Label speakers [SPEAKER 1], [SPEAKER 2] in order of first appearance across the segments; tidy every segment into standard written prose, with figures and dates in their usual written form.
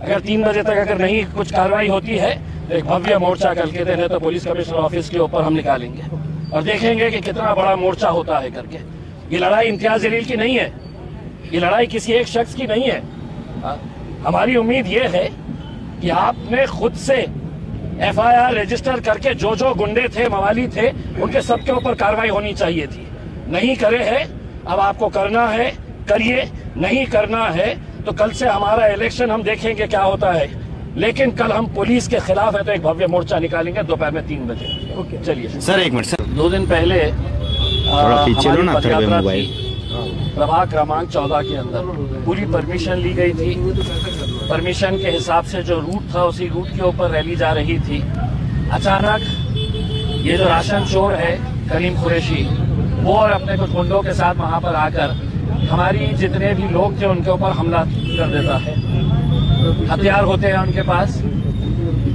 [SPEAKER 1] अगर 3 बजे तक अगर नहीं कुछ कार्रवाई होती है तो एक भव्य मोर्चा कल के दिन है तो पुलिस कमिश्नर ऑफिस के ऊपर हम निकालेंगे और देखेंगे कि कितना बड़ा मोर्चा होता है करके। ये लड़ाई इम्तियाज जलील की नहीं है, ये लड़ाई किसी एक शख्स की नहीं है। हमारी उम्मीद ये है कि आपने खुद से FIR रजिस्टर करके जो जो गुंडे थे, मवाली थे, उनके सबके ऊपर कार्रवाई होनी चाहिए थी। नहीं करे है, अब आपको करना है, करिए। नहीं करना है तो कल से हमारा इलेक्शन हम देखेंगे क्या होता है, लेकिन कल हम पुलिस के खिलाफ है तो एक भव्य मोर्चा निकालेंगे दोपहर में 3 बजे। ओके, चलिए
[SPEAKER 2] सर एक मिनट सर।
[SPEAKER 1] 2 दिन पहले हमारी पदयात्रा थी प्रभाग क्रमांक 14 के अंदर। पूरी परमिशन ली गई थी, परमिशन के हिसाब से जो रूट था उसी रूट के ऊपर रैली जा रही थी। अचानक ये जो राशन चोर है करीम कुरैशी, वो और अपने कुछ गुंडों के साथ वहां पर आकर हमारी जितने भी लोग थे उनके ऊपर हमला कर देता है। हथियार होते हैं उनके पास।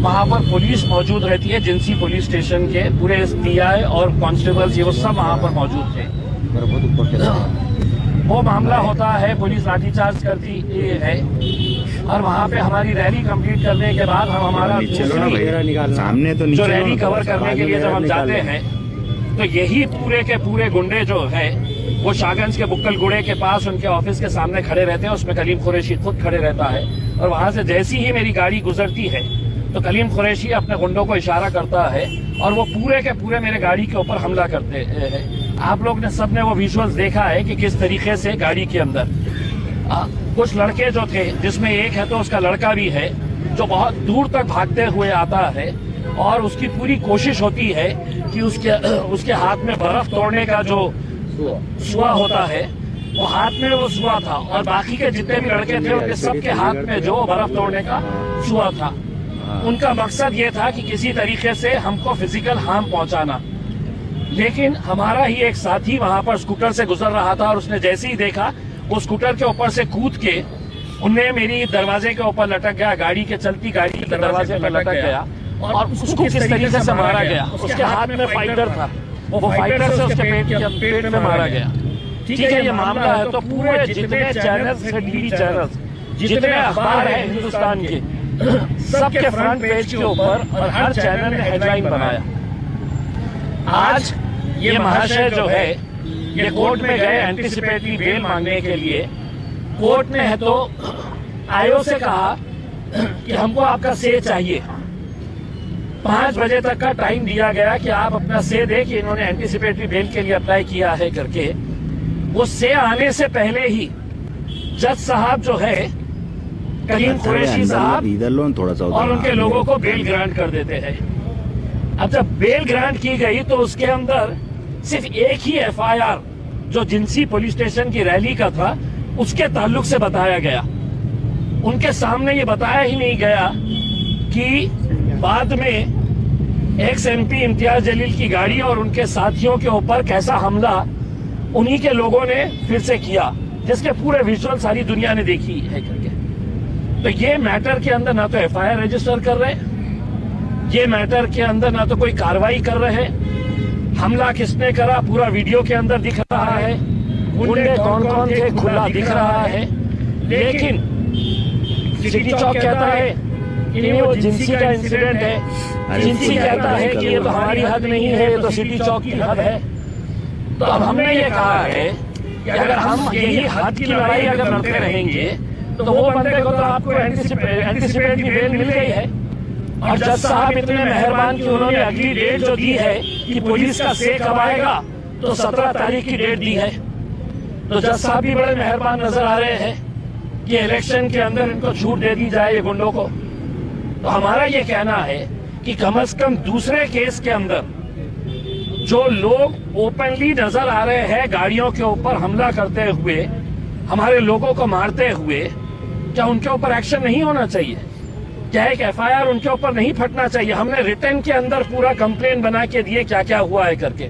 [SPEAKER 1] वहां पर पुलिस मौजूद रहती है, जिंसी पुलिस स्टेशन के पूरे PI और कांस्टेबल्स ये वो सब वहां पर मौजूद थे। वो मामला होता है, पुलिस लाठीचार्ज करती है और वहां पे हमारी रैली कंप्लीट करने के बाद हम हमारा
[SPEAKER 2] सामने तो
[SPEAKER 1] जो रैली कवर करने के लिए जब हम जाते हैं तो यही पूरे के पूरे गुंडे जो है वो शाहगंज के बुक्कल गुड़े के पास उनके ऑफिस के सामने खड़े रहते हैं। उसमें कलीम कुरैशी खुद खड़े रहता है और वहां से जैसी ही मेरी गाड़ी गुजरती है तो कलीम कुरैशी अपने गुंडों को इशारा करता है और वो पूरे के पूरे मेरे गाड़ी के ऊपर हमला करते हैं। आप लोग ने सबने वो विजुअल्स देखा है कि किस तरीके से गाड़ी के अंदर कुछ लड़के जो थे, जिसमें एक है तो उसका लड़का भी है जो बहुत दूर तक भागते हुए आता है और उसकी पूरी कोशिश होती है कि उसके हाथ में बर्फ तोड़ने का जो सुआ होता है वो हाथ में वो सुआ था और बाकी के जितने भी लड़के थे उनके सबके हाथ में जो बर्फ तोड़ने का सुआ था। उनका मकसद ये था कि किसी तरीके से हमको फिजिकल हार्म पहुंचाना। लेकिन हमारा ही एक साथी वहां पर स्कूटर से गुजर रहा था और उसने जैसे ही देखा वो स्कूटर के ऊपर से कूद के उन्हें मेरी दरवाजे के ऊपर लटक गया, गाड़ी के चलती गाड़ी के दरवाजे पर लटक गया और उसको किस तरीके से मारा गया। उसके हाथ में फाइटर था, वो फाइटर से उसके पेट में मारा गया। ठीक है, ये मामला है तो पूरे जितने चैनल्स है, TV चैनल्स, जितने अखबार है हिंदुस्तान के, सबके फ्रंट पेज के ऊपर और हर चैनल ने हेडलाइन बनाया। आज ये महाशय जो है ये कोर्ट में गए एंटीसिपेटरी बेल मांगने के लिए। कोर्ट ने है तो आयोग से कहा कि हमको आपका से चाहिए। 5 बजे तक का टाइम दिया गया कि आप अपना से दे कि इन्होंने एंटीसिपेटरी बेल के लिए अप्लाई किया है करके। वो से आने से पहले ही जज साहब जो है कलीम कुरैशी साहब और उनके लोगों को बेल ग्रांट कर देते हैं। अब जब बेल ग्रांट की गई तो उसके अंदर सिर्फ एक ही FIR जो जिंसी पुलिस स्टेशन की रैली का था उसके ताल्लुक से बताया गया। उनके सामने ये बताया ही नहीं गया कि बाद में एक्स MP इम्तियाज जलील की गाड़ी और उनके साथियों के ऊपर कैसा हमला उन्हीं के लोगों ने फिर से किया, जिसके पूरे विजुअल सारी दुनिया ने देखी है करके। तो ये मैटर के अंदर ना तो FIR रजिस्टर कर रहे, ये मैटर के अंदर ना तो कोई कार्रवाई कर रहे। हमला किसने करा पूरा वीडियो के अंदर दिख रहा है, गुंडे कौन कौन थे खुला दिख रहा है। लेकिन सिटी चौक कहता है कि वो जिंसी का इंसिडेंट है, जिंसी कहता है कि ये तो हमारी हद नहीं है, ये तो सिटी चौक की हद है। तो अब हमने ये कहा है कि अगर हम यही हद की लड़ाई अगर लड़ते रहेंगे तो वो बंदे को तो आपको एंटीसिपेटरी बेल मिल गई है। और जज साहब इतने मेहरबान कि उन्होंने अगली डेट जो दी है कि पुलिस का से कब आएगा तो 17 तारीख की डेट दी है। तो जज साहब भी बड़े मेहरबान नजर आ रहे हैं कि इलेक्शन के अंदर इनको छूट दे दी जाए ये गुंडों को। तो हमारा ये कहना है कि कम से कम दूसरे केस के अंदर जो लोग ओपनली नजर आ रहे हैं गाड़ियों के ऊपर हमला करते हुए, हमारे लोगों को मारते हुए, क्या उनके ऊपर एक्शन नहीं होना चाहिए? क्या एक FIR उनके ऊपर नहीं फटना चाहिए? हमने रिटर्न के अंदर पूरा कंप्लेन बना के दिए क्या क्या हुआ है करके,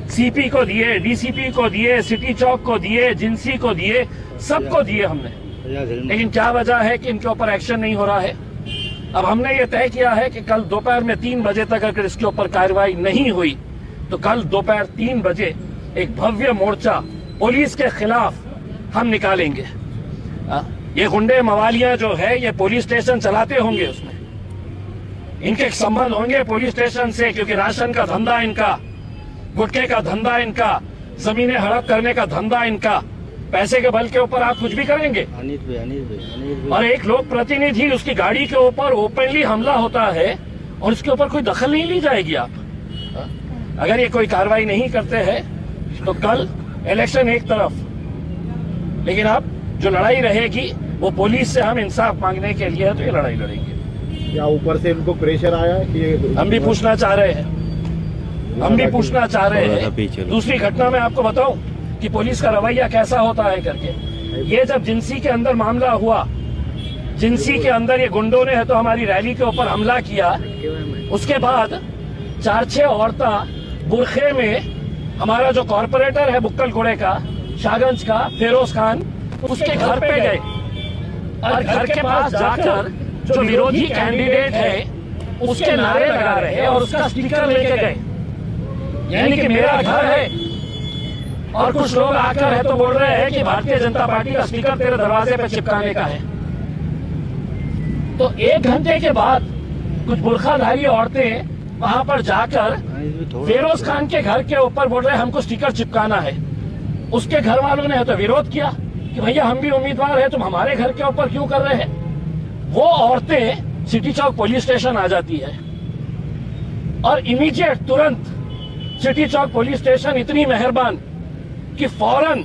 [SPEAKER 1] CP को दिए, DCP को दिए, सिटी चौक को दिए, जिंसी को दिए, सबको दिए हमने। लेकिन क्या वजह है कि इनके ऊपर एक्शन नहीं हो रहा है? अब हमने ये तय किया है कि कल दोपहर में 3 बजे तक अगर इसके ऊपर कार्रवाई नहीं हुई तो कल दोपहर 3 बजे एक भव्य मोर्चा पुलिस के खिलाफ हम निकालेंगे। ये गुंडे मवालियां जो है ये पुलिस स्टेशन चलाते होंगे, उसमें इनके संबंध होंगे पुलिस स्टेशन से, क्योंकि राशन का धंधा इनका, गुटखे का धंधा इनका, जमीनें हड़प करने का धंधा इनका। पैसे के बल के ऊपर आप कुछ भी करेंगे। और एक लोक प्रतिनिधि, उसकी गाड़ी के ऊपर ओपनली हमला होता है और उसके ऊपर कोई दखल नहीं ली जाएगी। आप अगर ये कोई कार्रवाई नहीं करते हैं तो कल इलेक्शन एक तरफ, लेकिन अब जो लड़ाई रहेगी वो पुलिस से हम इंसाफ मांगने के लिए है, तो ये लड़ाई लड़ेंगे।
[SPEAKER 3] क्या ऊपर से इनको प्रेशर आया है कि
[SPEAKER 1] हम भी पूछना चाह रहे हैं, हम भी पूछना चाह रहे हैं। दूसरी घटना में आपको बताऊं कि पुलिस का रवैया कैसा होता है करके। ये जब जिंसी के अंदर मामला हुआ, जिंसी के अंदर ये गुंडों ने है तो हमारी रैली के ऊपर हमला किया, उसके बाद 4-6 औरतें बुरखे में, हमारा जो कॉर्पोरेटर है बुक्कल गुड़े का, शाहगंज का, फिरोज खान, उसके घर पे गए और घर के पास जाकर जो विरोधी कैंडिडेट है उसके नारे लगा रहे हैं और उसका स्टिकर लेके गए, यानी कि मेरा घर है। और कुछ लोग आकर है तो बोल रहे हैं कि भारतीय जनता पार्टी का स्टिकर तेरे दरवाजे पे चिपकाने का है। तो 1 घंटे के बाद कुछ बुरखाधारी औरतें वहां पर जाकर फिरोज खान के घर के ऊपर बोल रहे हैं हमको स्टिकर चिपकाना है। उसके घर वालों ने है तो विरोध किया कि भैया हम भी उम्मीदवार है, तुम हमारे घर के ऊपर क्यों कर रहे हैं। वो औरतें सिटी चौक पुलिस स्टेशन आ जाती है और इमीडिएट तुरंत सिटी चौक पुलिस स्टेशन इतनी मेहरबान कि फौरन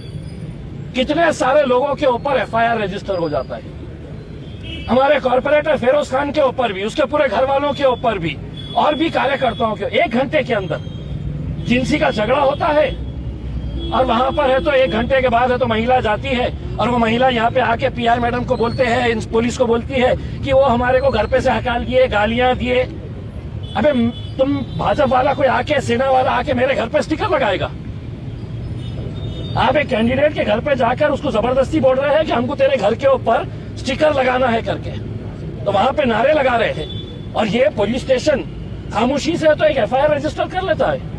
[SPEAKER 1] कितने सारे लोगों के ऊपर एफआईआर रजिस्टर हो जाता है। हमारे कॉर्पोरेटर फिरोज खान के ऊपर भी, उसके पूरे घर वालों के ऊपर भी, और भी कार्यकर्ताओं के। 1 घंटे के अंदर जिनसी का झगड़ा होता है और वहां पर है तो 1 घंटे के बाद है तो महिला जाती है और वो महिला यहाँ पे आके पीआई मैडम को बोलते हैं, पुलिस को बोलती है कि वो हमारे को घर पे से हकाल दिए, गालियां दिए। अबे तुम भाजपा वाला कोई आके, सेना वाला आके मेरे घर पे स्टिकर लगाएगा? आप एक कैंडिडेट के घर पे जाकर उसको जबरदस्ती बोल रहे हैं कि हमको तेरे घर के ऊपर स्टिकर लगाना है करके, तो वहां पे नारे लगा रहे हैं। और ये पुलिस स्टेशन खामोशी से तो एक एफआईआर रजिस्टर कर लेता है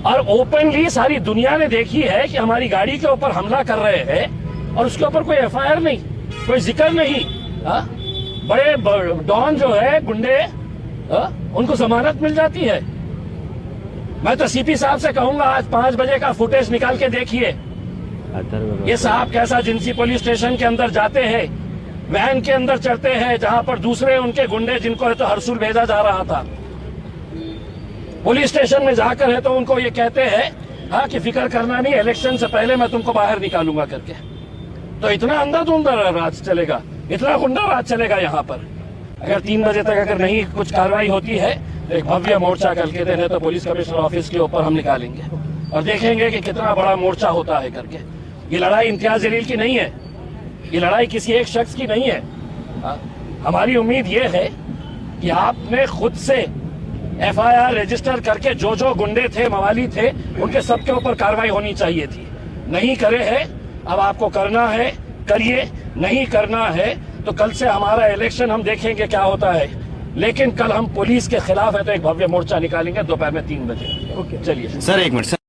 [SPEAKER 1] और ओपनली सारी दुनिया ने देखी है कि हमारी गाड़ी के ऊपर हमला कर रहे हैं और उसके ऊपर कोई एफआईआर नहीं, कोई जिक्र नहीं। बड़े डॉन जो है गुंडे, उनको जमानत मिल जाती है। मैं तो सीपी साहब से कहूंगा आज 5 बजे का फुटेज निकाल के देखिए, ये साहब कैसा जिंसी पुलिस स्टेशन के अंदर जाते हैं, वैन के अंदर चढ़ते हैं जहां पर दूसरे उनके गुंडे, जिनको है तो हरसूल भेजा जा रहा था, पुलिस स्टेशन में जाकर है तो उनको ये कहते हैं हाँ कि फिक्र करना नहीं, इलेक्शन से पहले मैं तुमको बाहर निकालूंगा करके। तो इतना अंधाधुंध राज चलेगा, इतना गुंडा राज चलेगा यहाँ पर। अगर 3 बजे तक अगर नहीं कुछ कार्रवाई होती है तो एक भव्य मोर्चा कल के दिन है तो पुलिस कमिश्नर ऑफिस के ऊपर हम निकालेंगे और देखेंगे कि कितना बड़ा मोर्चा होता है करके। ये लड़ाई इम्तियाज जलील की नहीं है, ये लड़ाई किसी एक शख्स की नहीं है। हमारी उम्मीद ये है कि आपने खुद से एफआईआर रजिस्टर करके जो जो गुंडे थे, मवाली थे, उनके सबके ऊपर कार्रवाई होनी चाहिए थी। नहीं करे है, अब आपको करना है, करिए। नहीं करना है तो कल से हमारा इलेक्शन हम देखेंगे क्या होता है, लेकिन कल हम पुलिस के खिलाफ है तो एक भव्य मोर्चा निकालेंगे दोपहर में 3 बजे। चलिए
[SPEAKER 2] सर 1 मिनट सर।